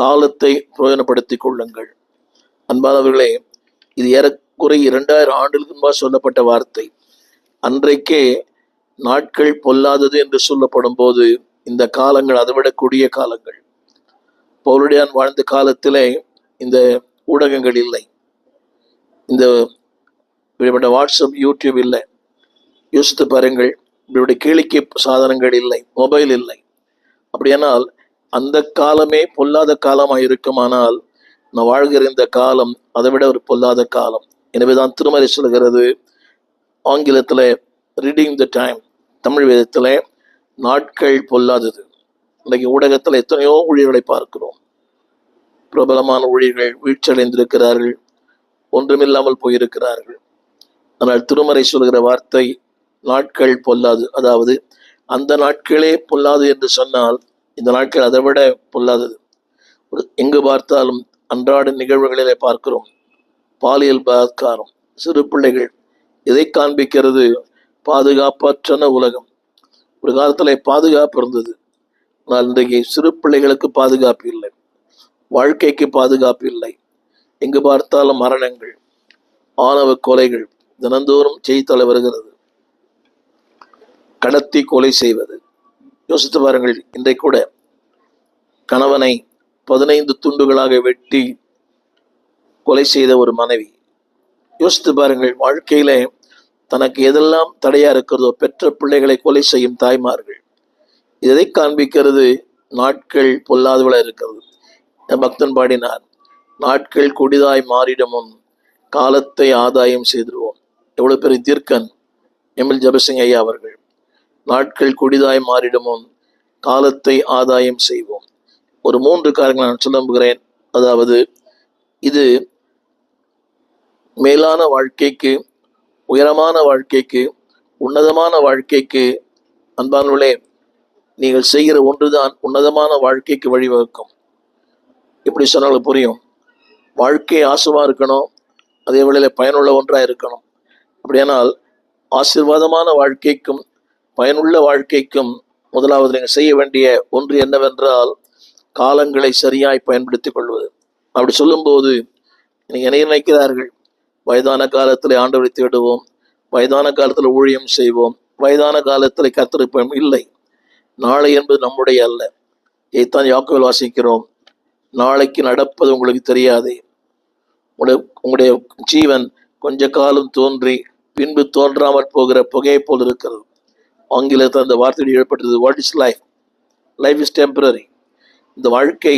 காலத்தை பிரயோஜனப்படுத்திக் கொள்ளுங்கள். அன்பானவர்களே, இது ஏறக்குறைய 2000 ஆண்டுகளுக்கு முன்பாக சொல்லப்பட்ட வார்த்தை. அன்றைக்கே நாட்கள் பொல்லாதது என்று சொல்லப்படும் போது இந்த காலங்கள் அதைவிட கொடிய காலங்கள். பவுலடியான் வாழ்ந்த காலத்திலே இந்த ஊடகங்கள் இல்லை, இந்த இப்படிப்பட்ட வாட்ஸ்அப், யூடியூப் இல்லை. யோசித்து பாருங்கள், இப்படி கேளிக்கை சாதனங்கள் இல்லை, மொபைல் இல்லை. அப்படியானால் அந்த காலமே பொல்லாத காலமாக இருக்குமானால் நான் வாழ்கிற இந்த காலம் அதை விட ஒரு பொல்லாத காலம். எனவேதான் திருமறை சொல்கிறது, ஆங்கிலத்தில் ரீடிங் த டைம், தமிழ் வேதத்தில் நாட்கள் பொல்லாதது. இன்றைக்கு ஊடகத்தில் எத்தனையோ ஊழியர்களை பார்க்கிறோம். பிரபலமான ஊழியர்கள் வீழ்ச்சியடைந்திருக்கிறார்கள், ஒன்றுமில்லாமல் போயிருக்கிறார்கள். ஆனால் திருமறை சொல்கிற வார்த்தை நாட்கள் பொல்லாது. அதாவது அந்த நாட்களே பொல்லாது என்று சொன்னால் இந்த நாட்கள் அதை விட பொல்லாதது. எங்கு பார்த்தாலும் அன்றாட நிகழ்வுகளிலே பார்க்கிறோம் பாலியல் பலாத்காரம், சிறு பிள்ளைகள். இதை காண்பிக்கிறது பாதுகாப்பற்ற உலகம். ஒரு காலத்தில் பாதுகாப்பு இருந்தது, ஆனால் இன்றைக்கு சிறு பிள்ளைகளுக்கு பாதுகாப்பு இல்லை, வாழ்க்கைக்கு பாதுகாப்பு இல்லை. எங்கு பார்த்தாலும் மரணங்கள், ஆணவ கொலைகள் தினந்தோறும் செய்தித்தாள வருகிறது. கடத்தி கொலை செய்வது. யோசித்து பாருங்கள், இன்றைக்கு கூட கணவனை 15 துண்டுகளாக வெட்டி கொலை செய்த ஒரு மனைவி. யோசித்து பாருங்கள், வாழ்க்கையில தனக்கு எதெல்லாம் தடையா இருக்கிறதோ பெற்ற பிள்ளைகளை கொலை செய்யும் தாய்மார்கள். இதை காண்பிக்கிறது நாட்கள் பொல்லாதவளா இருக்கிறது. பக்தன் பாடினார், நாட்கள் கொடிதாய் மாறிடும் முன் காலத்தை ஆதாயம் செய்திருவோம். எவ்வளவு பெரிய தீர்க்கன் எம்எல் ஜபசிங் ஐயா அவர்கள். நாட்கள் கொடிதாய் மாறிடும் முன் காலத்தை ஆதாயம் செய்வோம். ஒரு 3 காரியங்களை நான் சொல்ல நம்புகிறேன். அதாவது இது மேலான வாழ்க்கைக்கு, உயரமான வாழ்க்கைக்கு, உன்னதமான வாழ்க்கைக்கு, அன்பானவர்களே, நீங்கள் செய்கிற ஒன்றுதான் உன்னதமான வாழ்க்கைக்கு வழிவகுக்கும். இப்படி சொன்னாலும் புரியும். வாழ்க்கை ஆசுவா இருக்கணும், அதே வேளையில பயனுள்ள ஒன்றாக இருக்கணும். அப்படியானால் ஆசீர்வாதமான வாழ்க்கைக்கும் பயனுள்ள வாழ்க்கைக்கும் முதலாவது நீங்கள் செய்ய வேண்டிய ஒன்று என்னவென்றால் காலங்களை சரியாய் பயன்படுத்திக் கொள்வது. அப்படி சொல்லும்போது நீங்கள் என்ன நினைக்கிறார்கள்? வயதான காலத்தில் ஆண்டவரை தேடுவோம், வயதான காலத்தில் ஊழியம் செய்வோம், வயதான காலத்தில் கர்த்தருப்போம். இல்லை, நாளை என்பது நம்முடைய அல்ல. இதைத்தான் யாக்கோபில் வாசிக்கிறோம், நாளைக்கு நடப்பது உங்களுக்கு தெரியாதே. உங்களுடைய ஜீவன் கொஞ்ச காலம் தோன்றி பின்பு தோன்றாமல் போகிற புகையை போல் இருக்கிறது. ஆங்கிலத்தில் அந்த வார்த்தை எழுப்பட்டது, what is life? Life is temporary. இந்த வாழ்க்கை